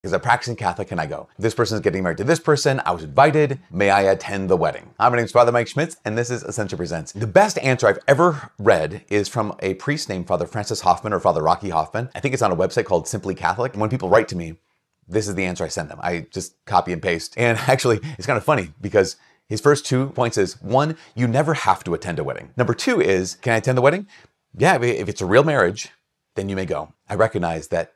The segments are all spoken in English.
As a practicing Catholic, can I go? This person is getting married to this person. I was invited. May I attend the wedding? Hi, my name is Father Mike Schmitz, and this is Ascension Presents. The best answer I've ever read is from a priest named Father Francis Hoffman or Father Rocky Hoffman. I think it's on a website called Simply Catholic. And when people write to me, this is the answer I send them. I just copy and paste. And actually, it's kind of funny because his first 2 points is, 1, you never have to attend a wedding. Number 2 is, can I attend the wedding? Yeah, if it's a real marriage, then you may go. I recognize that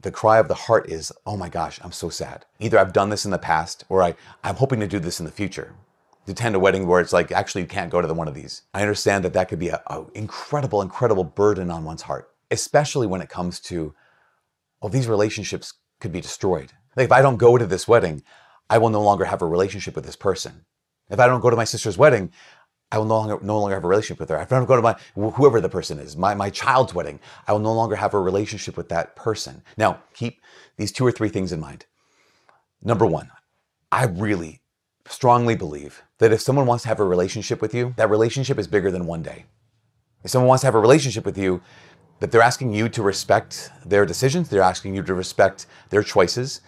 the cry of the heart is, oh my gosh, I'm so sad. Either I've done this in the past or I'm hoping to do this in the future. To attend a wedding where it's like, actually, you can't go to one of these. I understand that that could be an incredible, incredible burden on one's heart, especially when it comes to, oh, these relationships could be destroyed. Like if I don't go to this wedding, I will no longer have a relationship with this person. If I don't go to my sister's wedding, I will no longer have a relationship with her. If I don't go to whoever the person is, my child's wedding, I will no longer have a relationship with that person. Now, keep these 2 or 3 things in mind. Number 1, I really strongly believe that if someone wants to have a relationship with you, that relationship is bigger than one day. If someone wants to have a relationship with you, that they're asking you to respect their decisions, they're asking you to respect their choices.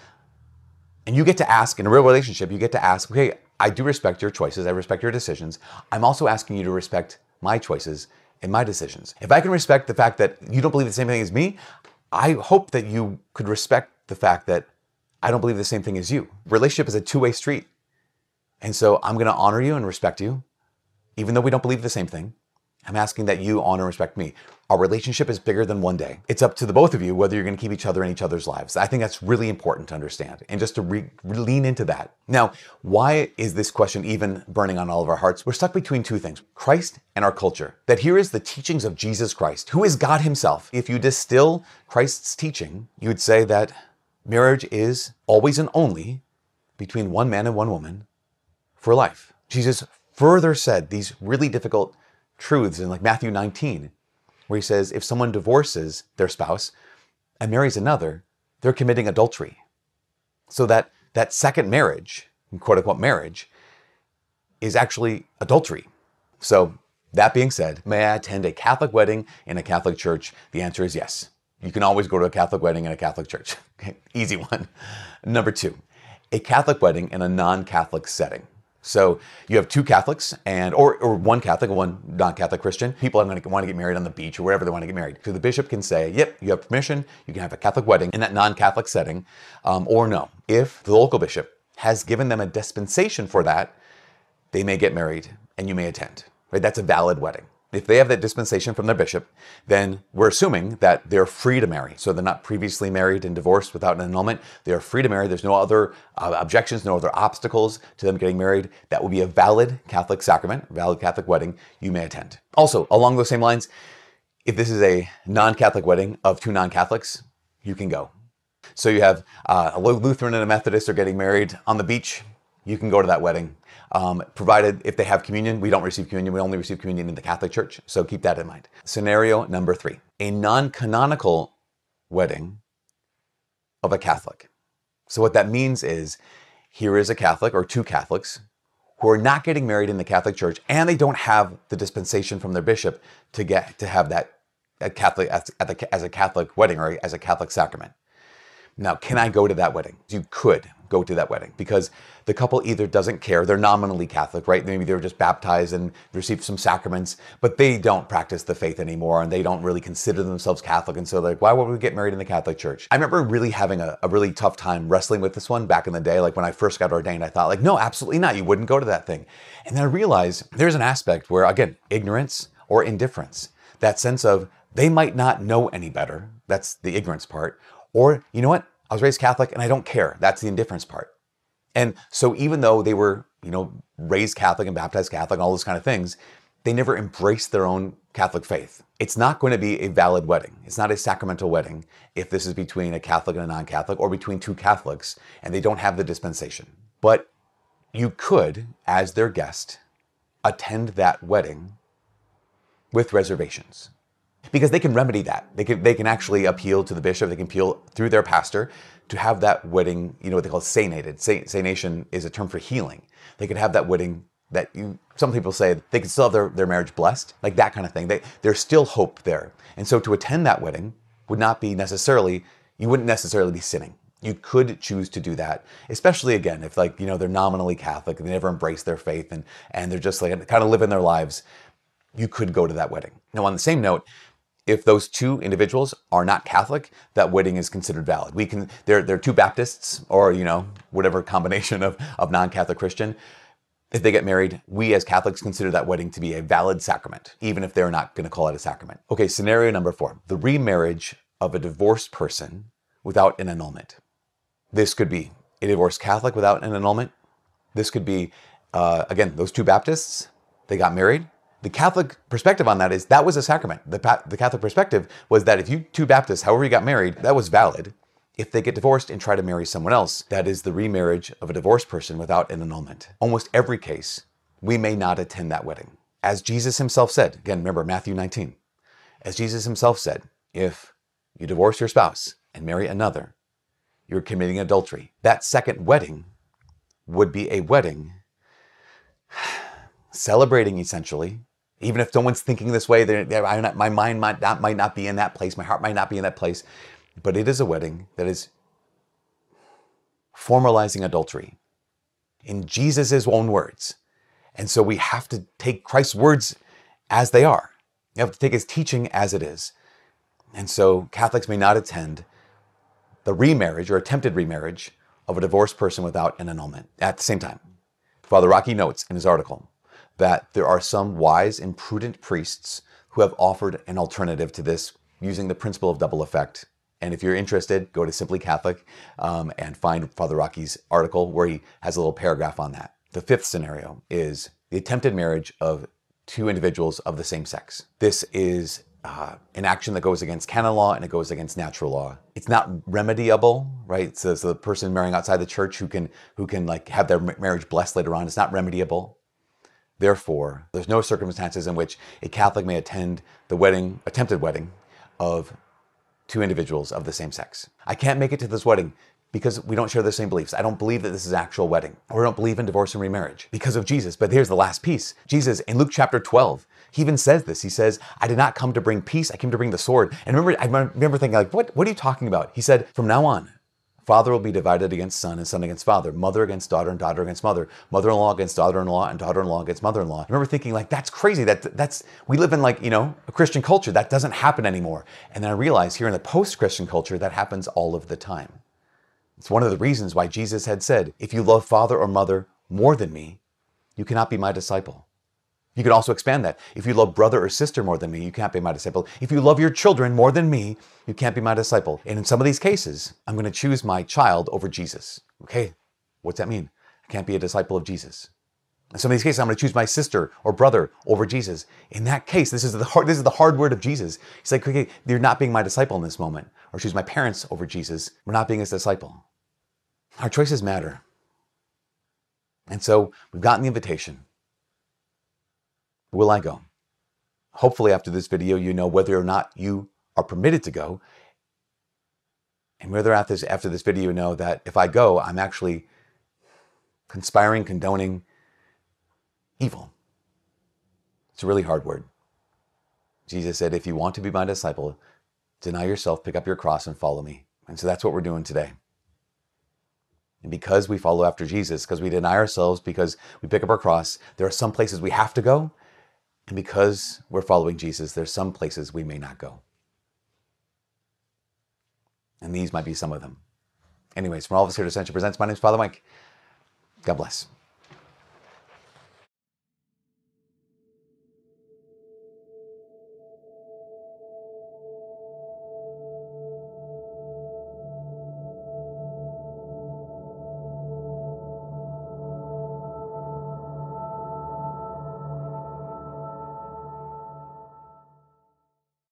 And you get to ask, in a real relationship, you get to ask, okay, I do respect your choices. I respect your decisions. I'm also asking you to respect my choices and my decisions. If I can respect the fact that you don't believe the same thing as me, I hope that you could respect the fact that I don't believe the same thing as you. Relationship is a 2-way street. And so I'm going to honor you and respect you, even though we don't believe the same thing. I'm asking that you honor and respect me. Our relationship is bigger than one day. It's up to the both of you whether you're going to keep each other in each other's lives. I think that's really important to understand and just to lean into that. Now, why is this question even burning on all of our hearts? We're stuck between 2 things, Christ and our culture. That here is the teachings of Jesus Christ, who is God himself. If you distill Christ's teaching, you would say that marriage is always and only between one man and one woman for life. Jesus further said these really difficult truths in like Matthew 19, where he says, if someone divorces their spouse and marries another, they're committing adultery. So that second marriage, quote unquote marriage, is actually adultery. So that being said, may I attend a Catholic wedding in a Catholic church? The answer is yes. You can always go to a Catholic wedding in a Catholic church. Okay, easy one. Number 2, a Catholic wedding in a non-Catholic setting. So you have 2 Catholics or one Catholic and one non-Catholic Christian. People are going to want to get married on the beach or wherever they want to get married. So the bishop can say, yep, you have permission. You can have a Catholic wedding in that non-Catholic setting, or no. If the local bishop has given them a dispensation for that, they may get married and you may attend. Right? That's a valid wedding. If they have that dispensation from their bishop, then we're assuming that they're free to marry. So they're not previously married and divorced without an annulment. They are free to marry. There's no other objections, no other obstacles to them getting married. That would be a valid Catholic sacrament, valid Catholic wedding you may attend. Also, along those same lines, if this is a non-Catholic wedding of 2 non-Catholics, you can go. So you have a Lutheran and a Methodist are getting married on the beach. You can go to that wedding. Provided if they have communion, we don't receive communion. We only receive communion in the Catholic Church. So keep that in mind. Scenario number 3, a non-canonical wedding of a Catholic. So what that means is here is a Catholic or 2 Catholics who are not getting married in the Catholic Church and they don't have the dispensation from their bishop to have that Catholic as a Catholic wedding or as a Catholic sacrament. Now, can I go to that wedding? You could go to that wedding because the couple either doesn't care, they're nominally Catholic, right? Maybe they were just baptized and received some sacraments, but they don't practice the faith anymore and they don't really consider themselves Catholic. And so they're like, why would we get married in the Catholic Church? I remember really having a really tough time wrestling with this one back in the day. Like when I first got ordained, I thought like, no, absolutely not. You wouldn't go to that thing. And then I realized there's an aspect where, again, ignorance or indifference, that sense of they might not know any better. That's the ignorance part. Or, you know what? I was raised Catholic and I don't care. That's the indifference part. And so even though they were, raised Catholic and baptized Catholic and all those kind of things, they never embraced their own Catholic faith. It's not going to be a valid wedding. It's not a sacramental wedding if this is between a Catholic and a non-Catholic or between 2 Catholics and they don't have the dispensation. But you could, as their guest, attend that wedding with reservations. Because they can remedy that. They can actually appeal to the bishop. They can appeal through their pastor to have that wedding, what they call sanated. Sanation is a term for healing. They could have that wedding that some people say they could still have their marriage blessed, like that kind of thing. There's still hope there. And so to attend that wedding would not be necessarily, you wouldn't necessarily be sinning. You could choose to do that, especially again, if like, they're nominally Catholic and they never embrace their faith and they're just like kind of living their lives. You could go to that wedding. Now, on the same note, if those two individuals are not Catholic, that wedding is considered valid. They're two Baptists or, whatever combination of non-Catholic Christian. If they get married, we as Catholics consider that wedding to be a valid sacrament, even if they're not going to call it a sacrament. Okay, scenario number 4, the remarriage of a divorced person without an annulment. This could be a divorced Catholic without an annulment. This could be, again, those two Baptists, they got married. The Catholic perspective on that is that was a sacrament. The Catholic perspective was that if you two Baptists, however you got married, that was valid. If they get divorced and try to marry someone else, that is the remarriage of a divorced person without an annulment. Almost every case, we may not attend that wedding. As Jesus himself said, again, remember Matthew 19, as Jesus himself said, if you divorce your spouse and marry another, you're committing adultery. That second wedding would be a wedding celebrating essentially, even if someone's thinking this way, my mind might not be in that place, my heart might not be in that place, but it is a wedding that is formalizing adultery in Jesus' own words. And so we have to take Christ's words as they are. You have to take his teaching as it is. And so Catholics may not attend the remarriage or attempted remarriage of a divorced person without an annulment. At the same time, Father Rocky notes in his article that there are some wise and prudent priests who have offered an alternative to this using the principle of double effect. And if you're interested, go to Simply Catholic and find Father Rocky's article where he has a little paragraph on that. The 5th scenario is the attempted marriage of two individuals of the same sex. This is an action that goes against canon law and it goes against natural law. It's not remediable, right? So the person marrying outside the church who can like have their marriage blessed later on, it's not remediable. Therefore, there's no circumstances in which a Catholic may attend the attempted wedding of two individuals of the same sex. I can't make it to this wedding because we don't share the same beliefs. I don't believe that this is an actual wedding. Or I don't believe in divorce and remarriage because of Jesus. But here's the last piece. Jesus, in Luke chapter 12, he even says this. He says, I did not come to bring peace. I came to bring the sword. And I remember thinking like, what are you talking about? He said, from now on, father will be divided against son and son against father, mother against daughter and daughter against mother, mother-in-law against daughter-in-law and daughter-in-law against mother-in-law. I remember thinking like, that's crazy. We live in like, a Christian culture. That doesn't happen anymore. And then I realized here in the post-Christian culture, that happens all of the time. It's one of the reasons why Jesus had said, if you love father or mother more than me, you cannot be my disciple. You could also expand that. If you love brother or sister more than me, you can't be my disciple. If you love your children more than me, you can't be my disciple. And in some of these cases, I'm going to choose my child over Jesus. Okay, what's that mean? I can't be a disciple of Jesus. In some of these cases, I'm going to choose my sister or brother over Jesus. In that case, this is the hard word of Jesus. He's like, okay, you're not being my disciple in this moment. Or choose my parents over Jesus. We're not being his disciple. Our choices matter. And so we've gotten the invitation. Will I go? Hopefully after this video, you know whether or not you are permitted to go. And whether after this video, you know that if I go, I'm actually conspiring, condoning evil. It's a really hard word. Jesus said, if you want to be my disciple, deny yourself, pick up your cross and follow me. And so that's what we're doing today. And because we follow after Jesus, because we deny ourselves, because we pick up our cross, there are some places we have to go. And because we're following Jesus, there's some places we may not go. And these might be some of them. Anyways, from all of us here at Ascension Presents, my name is Father Mike. God bless.